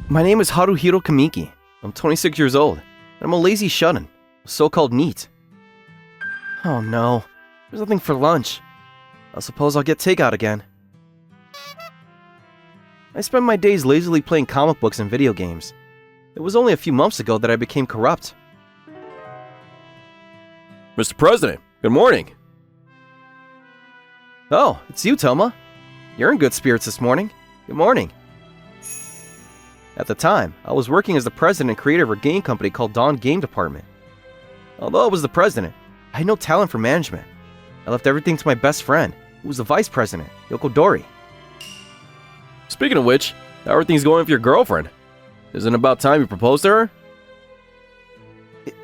My name is Haruhiro Kamiki. I'm 26 years old, and I'm a lazy shut-in, a so-called NEET. Oh no, there's nothing for lunch. I suppose I'll get takeout again. I spend my days lazily playing comic books and video games. It was only a few months ago that I became corrupt. Mr. President, good morning. Oh, it's you, Toma. You're in good spirits this morning. Good morning. At the time, I was working as the president and creator of a game company called Dawn Game Department. Although I was the president, I had no talent for management. I left everything to my best friend, who was the vice president, Yoko Dori. Speaking of which, how are things going with your girlfriend? Isn't it about time you proposed to her?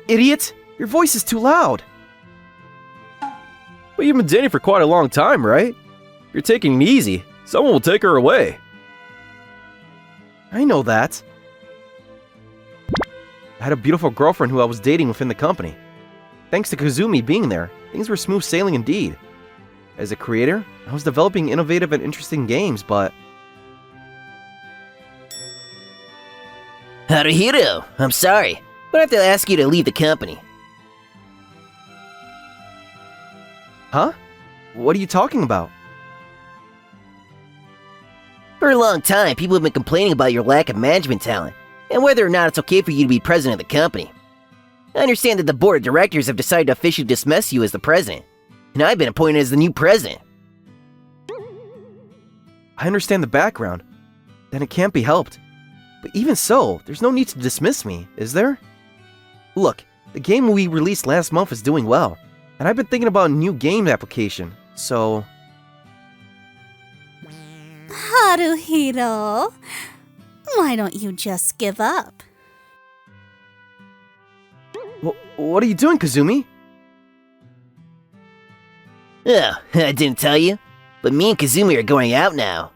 Idiot! Your voice is too loud! But you've been dating for quite a long time, right? You're taking it easy. Someone will take her away. I know that. I had a beautiful girlfriend who I was dating within the company. Thanks to Kazumi being there, things were smooth sailing indeed. As a creator, I was developing innovative and interesting games, but... Haruhiro, I'm sorry, but I have to ask you to leave the company. Huh? What are you talking about? For a long time, people have been complaining about your lack of management talent, and whether or not it's okay for you to be president of the company. I understand that the board of directors have decided to officially dismiss you as the president, and I've been appointed as the new president. I understand the background. Then it can't be helped. But even so, there's no need to dismiss me, is there? Look, the game we released last month is doing well, and I've been thinking about a new game application, so... Haruhiro, why don't you just give up? What are you doing, Kazumi? Oh, I didn't tell you, but me and Kazumi are going out now.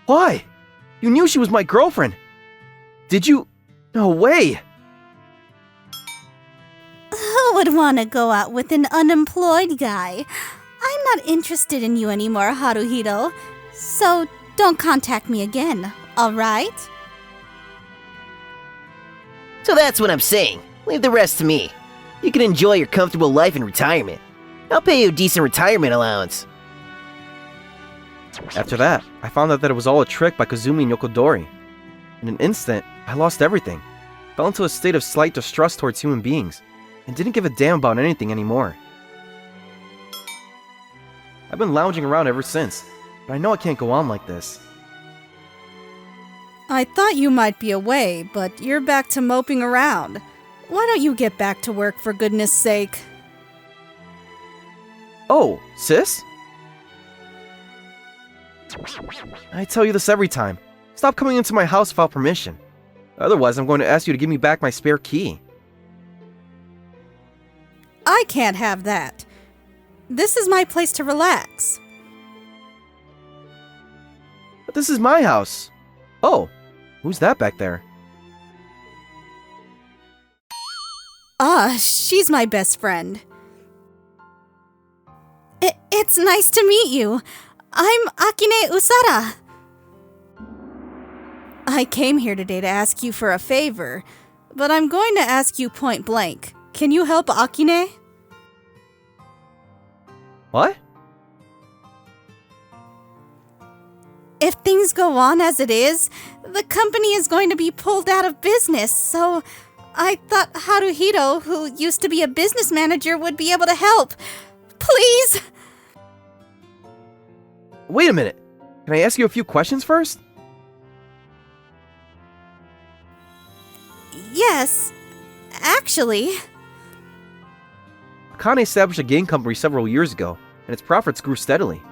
Why? You knew she was my girlfriend. Did you? No way. Who would want to go out with an unemployed guy? I'm not interested in you anymore, Haruhiro. So don't contact me again, alright? So that's what I'm saying. Leave the rest to me. You can enjoy your comfortable life in retirement. I'll pay you a decent retirement allowance. After that, I found out that it was all a trick by Kazumi and Yokodori. In an instant, I lost everything, fell into a state of slight distrust towards human beings, and didn't give a damn about anything anymore. I've been lounging around ever since, but I know I can't go on like this. I thought you might be away, but you're back to moping around. Why don't you get back to work for goodness sake? Oh, sis? I tell you this every time. Stop coming into my house without permission. Otherwise, I'm going to ask you to give me back my spare key. I can't have that. This is my place to relax. But this is my house. Oh, who's that back there? She's my best friend. It's nice to meet you. I'm Akine Usara. I came here today to ask you for a favor, but I'm going to ask you point blank. Can you help Akine? What? If things go on as it is, the company is going to be pulled out of business, so I thought Haruhiro, who used to be a business manager, would be able to help. Please! Wait a minute. Can I ask you a few questions first? Yes, actually. Akane established a game company several years ago, and its profits grew steadily.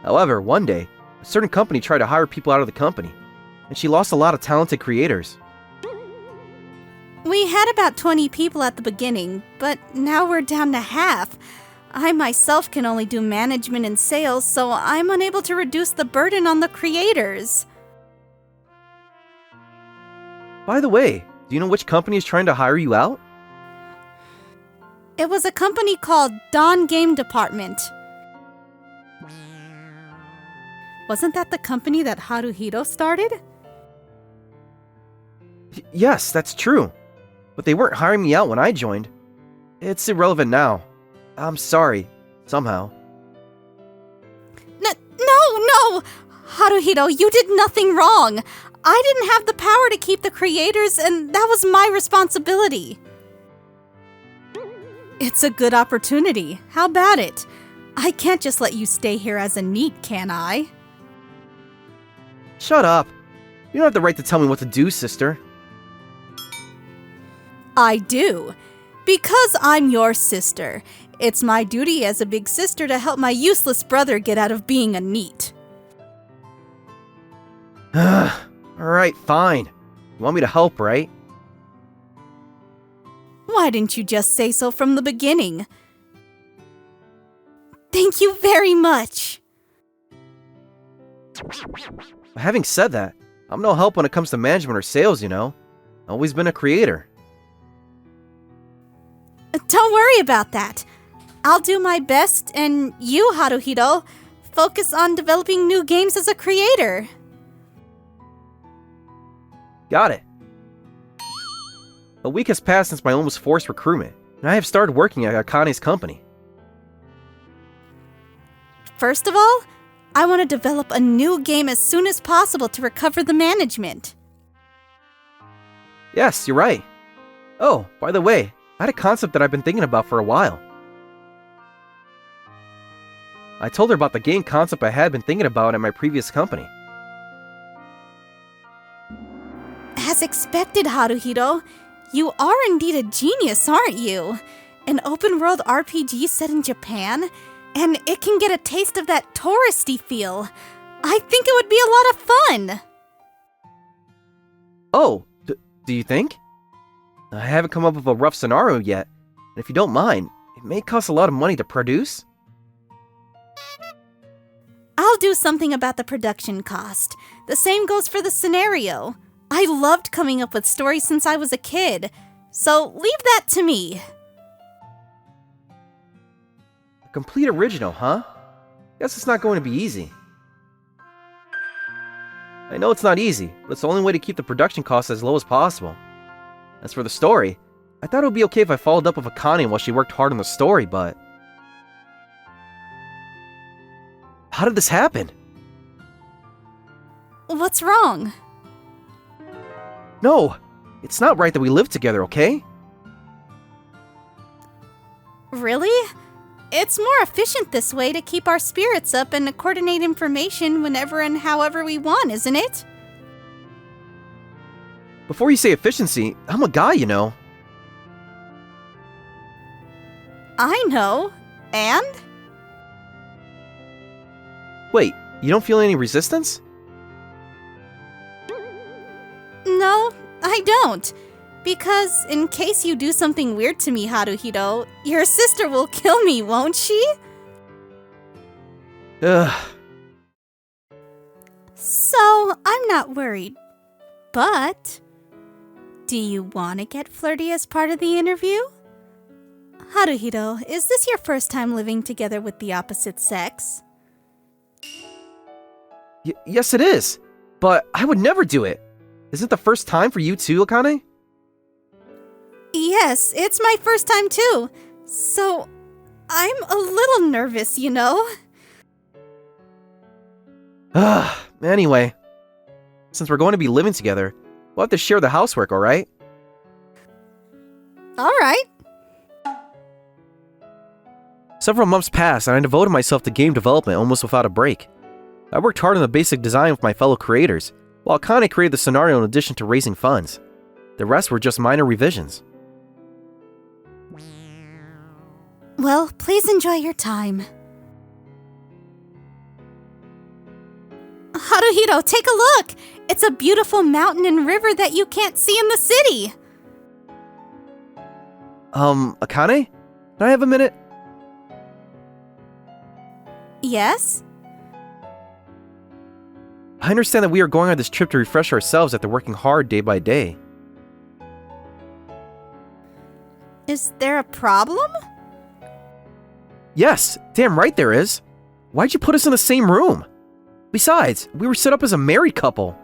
However, one day, a certain company tried to hire people out of the company, and she lost a lot of talented creators. We had about 20 people at the beginning, but now we're down to half. I myself can only do management and sales, so I'm unable to reduce the burden on the creators. By the way, do you know which company is trying to hire you out? It was a company called Dawn Game Department. Wasn't that the company that Haruhito started? Yes, that's true. But they weren't hiring me out when I joined. It's irrelevant now. I'm sorry, somehow. No! Haruhito, you did nothing wrong. I didn't have the power to keep the creators, and that was my responsibility. It's a good opportunity. How about it? I can't just let you stay here as a NEET, can I? Shut up. You don't have the right to tell me what to do, sister. I do. Because I'm your sister. It's my duty as a big sister to help my useless brother get out of being a NEET. Alright, fine. You want me to help, right? Why didn't you just say so from the beginning? Thank you very much. Having said that, I'm no help when it comes to management or sales, you know. Always been a creator. Don't worry about that. I'll do my best, and you, Haruhito, focus on developing new games as a creator. Got it. A week has passed since my almost forced recruitment, and I have started working at Akane's company. First of all, I want to develop a new game as soon as possible to recover the management. Yes, you're right. Oh, by the way, I had a concept that I've been thinking about for a while. I told her about the game concept I had been thinking about at my previous company. As expected, Haruhito, you are indeed a genius, aren't you? An open-world RPG set in Japan, and it can get a taste of that touristy feel. I think it would be a lot of fun. Oh, do you think? I haven't come up with a rough scenario yet, and if you don't mind, it may cost a lot of money to produce. I'll do something about the production cost. The same goes for the scenario. I loved coming up with stories since I was a kid, so leave that to me. A complete original, huh? Guess it's not going to be easy. I know it's not easy, but it's the only way to keep the production costs as low as possible. As for the story, I thought it would be okay if I followed up with Akane while she worked hard on the story, but... How did this happen? What's wrong? No! It's not right that we live together, okay? Really? It's more efficient this way to keep our spirits up and to coordinate information whenever and however we want, isn't it? Before you say efficiency, I'm a guy, you know. I know. And? Wait, you don't feel any resistance? No, I don't. Because in case you do something weird to me, Haruhito, your sister will kill me, won't she? Ugh. So, I'm not worried. But, do you want to get flirty as part of the interview? Haruhito, is this your first time living together with the opposite sex? Yes, it is. But I would never do it. Isn't it the first time for you too, Akane? Yes, it's my first time too. So, I'm a little nervous, you know? Anyway, since we're going to be living together, we'll have to share the housework, alright? Alright. Several months passed and I devoted myself to game development almost without a break. I worked hard on the basic design with my fellow creators, while Akane created the scenario in addition to raising funds. The rest were just minor revisions. Well, please enjoy your time. Haruhito, take a look! It's a beautiful mountain and river that you can't see in the city! Akane? Can I have a minute? Yes? I understand that we are going on this trip to refresh ourselves after working hard day by day. Is there a problem? Yes, damn right there is. Why'd you put us in the same room? Besides, we were set up as a married couple.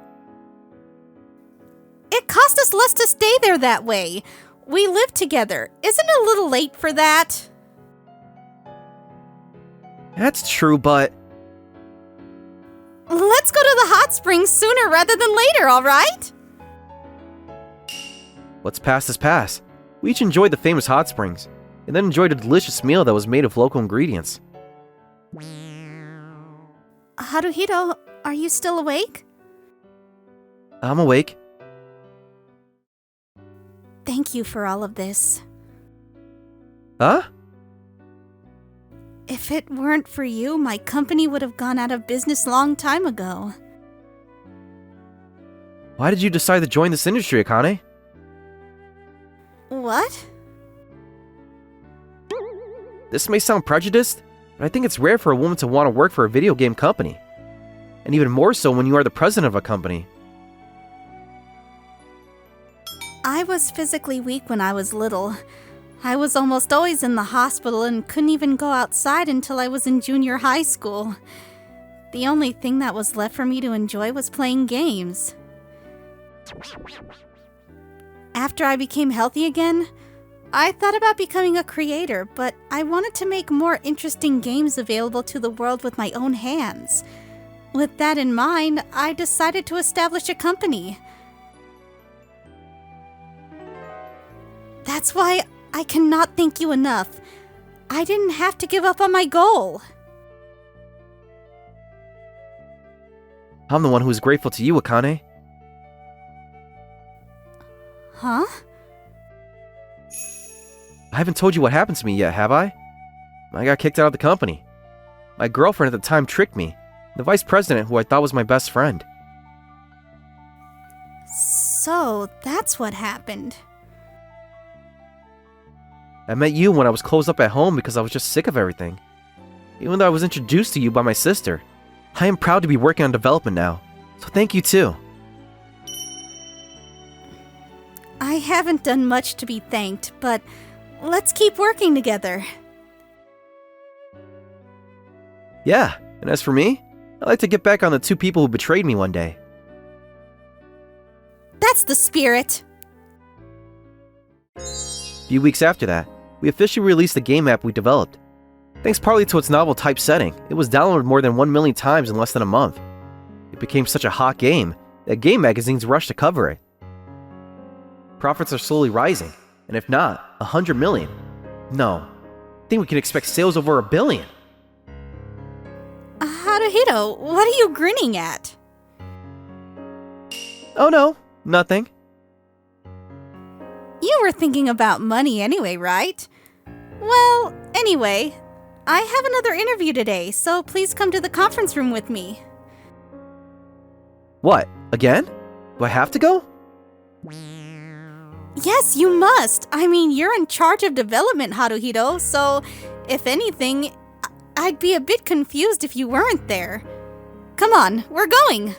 It cost us less to stay there that way. We live together. Isn't it a little late for that? That's true, but... Let's go to the hot springs sooner rather than later, alright? What's past is past. We each enjoyed the famous hot springs, and then enjoyed a delicious meal that was made of local ingredients. Haruhito, are you still awake? I'm awake. Thank you for all of this. Huh? If it weren't for you, my company would have gone out of business long time ago. Why did you decide to join this industry, Akane? What? This may sound prejudiced, but I think it's rare for a woman to want to work for a video game company. And even more so when you are the president of a company. I was physically weak when I was little. I was almost always in the hospital and couldn't even go outside until I was in junior high school. The only thing that was left for me to enjoy was playing games. After I became healthy again, I thought about becoming a creator, but I wanted to make more interesting games available to the world with my own hands. With that in mind, I decided to establish a company. That's why I cannot thank you enough. I didn't have to give up on my goal. I'm the one who is grateful to you, Akane. Huh? I haven't told you what happened to me yet, have I? I got kicked out of the company. My girlfriend at the time tricked me, the vice president who I thought was my best friend. So, that's what happened. I met you when I was closed up at home because I was just sick of everything. Even though I was introduced to you by my sister, I am proud to be working on development now, so thank you too. I haven't done much to be thanked, but let's keep working together. Yeah, and as for me, I'd like to get back on the two people who betrayed me one day. That's the spirit. A few weeks after that, we officially released the game app we developed. Thanks partly to its novel typesetting, it was downloaded more than 1 million times in less than a month. It became such a hot game that game magazines rushed to cover it. Profits are slowly rising, and if not, 100 million. No, I think we can expect sales over 1 billion. Haruhito, what are you grinning at? Oh no, nothing. You were thinking about money anyway, right? Well, anyway, I have another interview today, so please come to the conference room with me. What, again? Do I have to go? Yes, you must. I mean, you're in charge of development, Haruhito, so if anything, I'd be a bit confused if you weren't there. Come on, we're going.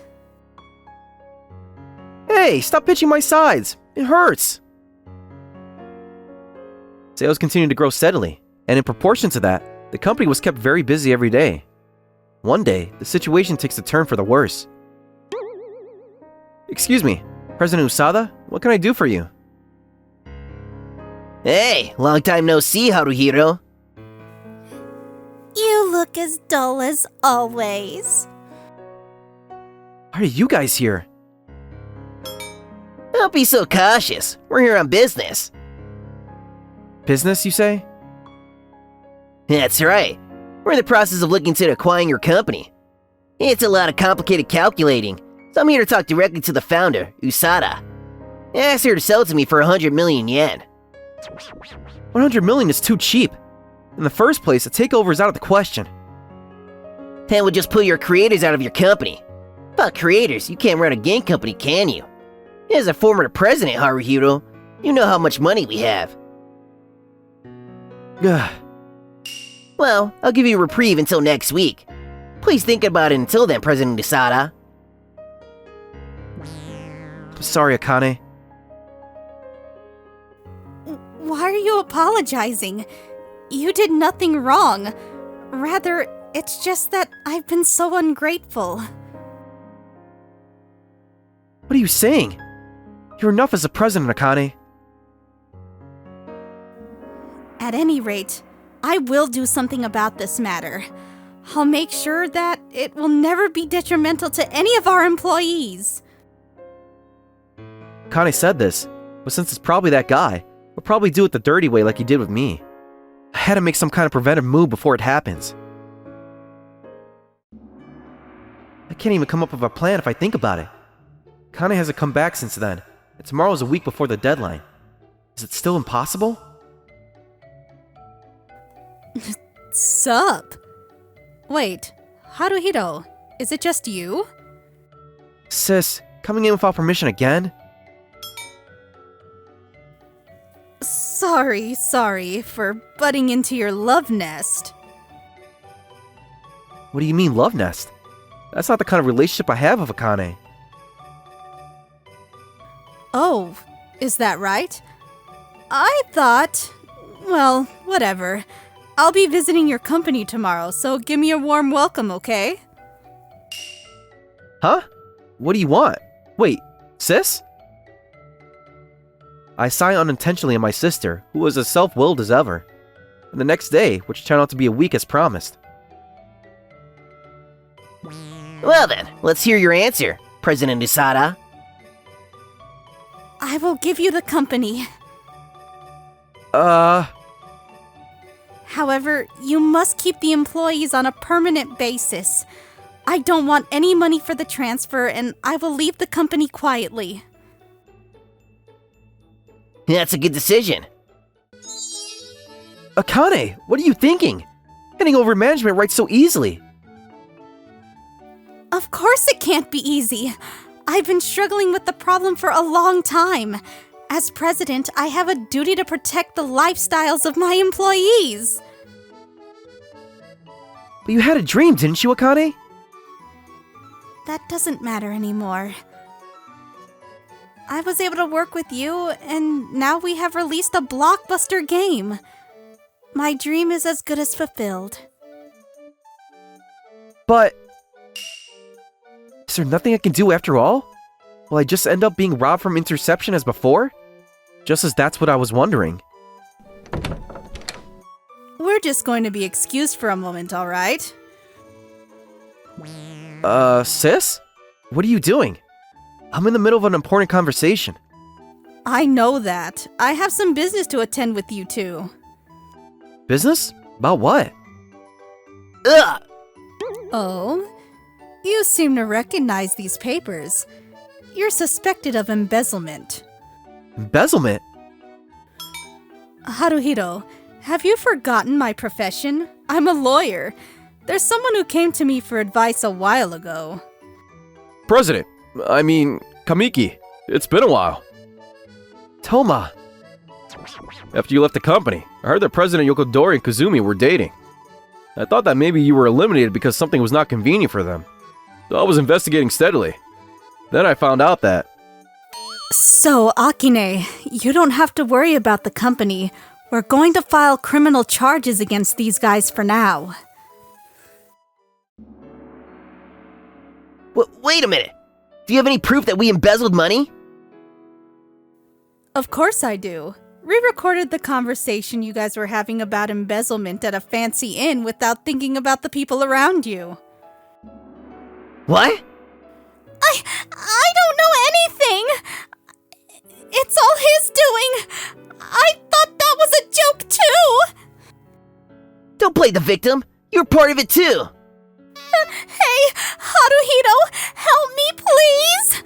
Hey, stop pitching my sides. It hurts. Sales continued to grow steadily, and in proportion to that, the company was kept very busy every day. One day, the situation takes a turn for the worse. Excuse me, President Usada, what can I do for you? Hey, long time no see, Haruhiro. You look as dull as always. Why are you guys here? Don't be so cautious. We're here on business. Business, you say? That's right. We're in the process of looking into acquiring your company. It's a lot of complicated calculating, so I'm here to talk directly to the founder, Usada. I asked her to sell it to me for 100 million yen. 100 million is too cheap. In the first place, a takeover is out of the question. That would just pull your creators out of your company. Without creators, you can't run a game company, can you? As a former president, Haruhiro, you know how much money we have. Ugh. Well, I'll give you a reprieve until next week. Please think about it until then, President Usada. I'm sorry, Akane. Why are you apologizing? You did nothing wrong. Rather, it's just that I've been so ungrateful. What are you saying? You're enough as a president, Akane. At any rate, I will do something about this matter. I'll make sure that it will never be detrimental to any of our employees. Akane said this, but since it's probably that guy, we'll probably do it the dirty way like he did with me. I had to make some kind of preventive move before it happens. I can't even come up with a plan if I think about it. Akane hasn't come back since then, and tomorrow's a week before the deadline. Is it still impossible? Sup? Wait, Haruhito, is it just you? Sis, coming in without permission again? Sorry for butting into your love nest. What do you mean, love nest? That's not the kind of relationship I have with Akane. Oh, is that right? I thought... Well, whatever. I'll be visiting your company tomorrow, so give me a warm welcome, okay? Huh? What do you want? Wait, sis? I sighed unintentionally on my sister, who was as self-willed as ever. And the next day, which turned out to be a week as promised. Well then, let's hear your answer, President Usada. I will give you the company. However, you must keep the employees on a permanent basis. I don't want any money for the transfer, and I will leave the company quietly. That's a good decision. Akane, what are you thinking? Handing over management rights so easily. Of course it can't be easy. I've been struggling with the problem for a long time. As president, I have a duty to protect the lifestyles of my employees. But you had a dream, didn't you, Akane? That doesn't matter anymore. I was able to work with you, and now we have released a blockbuster game. My dream is as good as fulfilled. But... is there nothing I can do after all? Will I just end up being robbed from interception as before? Just as that's what I was wondering. We're just going to be excused for a moment, alright? Sis? What are you doing? I'm in the middle of an important conversation. I know that. I have some business to attend with you two. Business? About what? Ugh! Oh? You seem to recognize these papers. You're suspected of embezzlement. Embezzlement? Haruhito, have you forgotten my profession? I'm a lawyer. There's someone who came to me for advice a while ago. President, Kamiki, it's been a while. Toma. After you left the company, I heard that President Yokodori and Kazumi were dating. I thought that maybe you were eliminated because something was not convenient for them. So I was investigating steadily. Then I found out that... So, Akine, you don't have to worry about the company. We're going to file criminal charges against these guys for now. Wait a minute. Do you have any proof that we embezzled money? Of course I do. Re-recorded the conversation you guys were having about embezzlement at a fancy inn without thinking about the people around you. What? I don't know anything! It's all his doing! I thought that was a joke too! Don't play the victim. You're part of it too. Hey, Haruhito, help me please!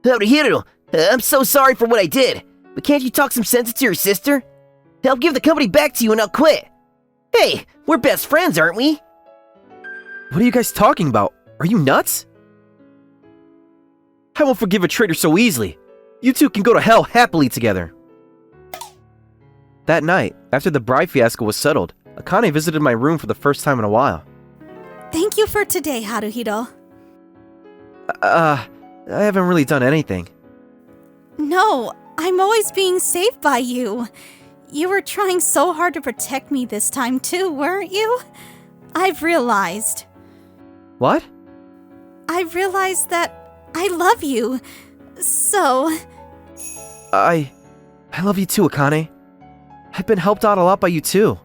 Haruhiro, I'm so sorry for what I did. But can't you talk some sense into your sister? I'll give the company back to you and I'll quit. Hey, we're best friends, aren't we? What are you guys talking about? Are you nuts? I won't forgive a traitor so easily. You two can go to hell happily together. That night, after the bride fiasco was settled, Akane visited my room for the first time in a while. Thank you for today, Haruhito. I haven't really done anything. No, I'm always being saved by you. You were trying so hard to protect me this time too, weren't you? I've realized. What? I realized that I love you. So, I love you too, Akane. I've been helped out a lot by you too.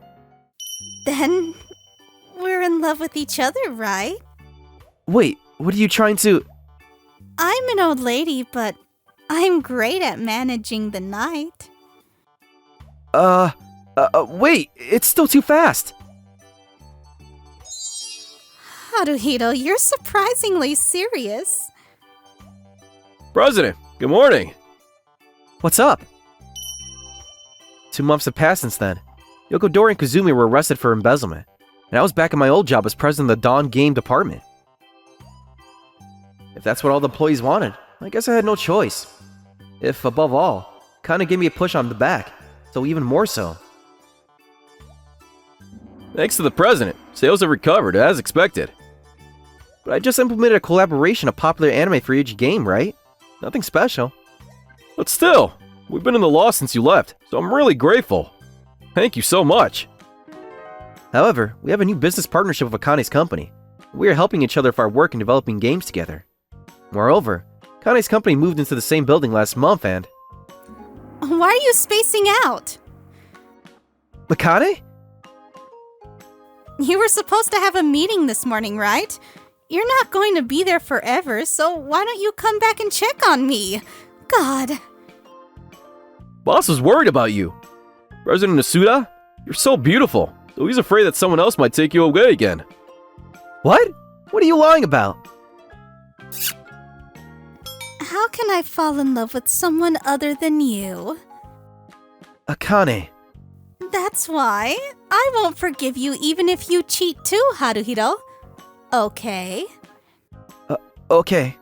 then we're in love with each other, right? Wait, what are you trying to... I'm an old lady, but I'm great at managing the night. Wait, it's still too fast. Haruhito, you're surprisingly serious. President, good morning. What's up? 2 months have passed since then. Yokodori and Kazumi were arrested for embezzlement, and I was back in my old job as president of the Dawn Game Department. If that's what all the employees wanted, I guess I had no choice. If, above all, kinda gave me a push on the back, so even more so. Thanks to the president, sales have recovered as expected. But I just implemented a collaboration of popular anime for each game, right? Nothing special. But still, we've been in the loss since you left, so I'm really grateful. Thank you so much. However, we have a new business partnership with Akane's company. We are helping each other for our work in developing games together. Moreover, Akane's company moved into the same building last month and... Why are you spacing out? Akane? You were supposed to have a meeting this morning, right? You're not going to be there forever, so why don't you come back and check on me? God. Boss was worried about you. President Nasuda, you're so beautiful, so he's afraid that someone else might take you away again. What? What are you lying about? How can I fall in love with someone other than you? Akane. That's why. I won't forgive you even if you cheat too, Haruhito. Okay. Okay.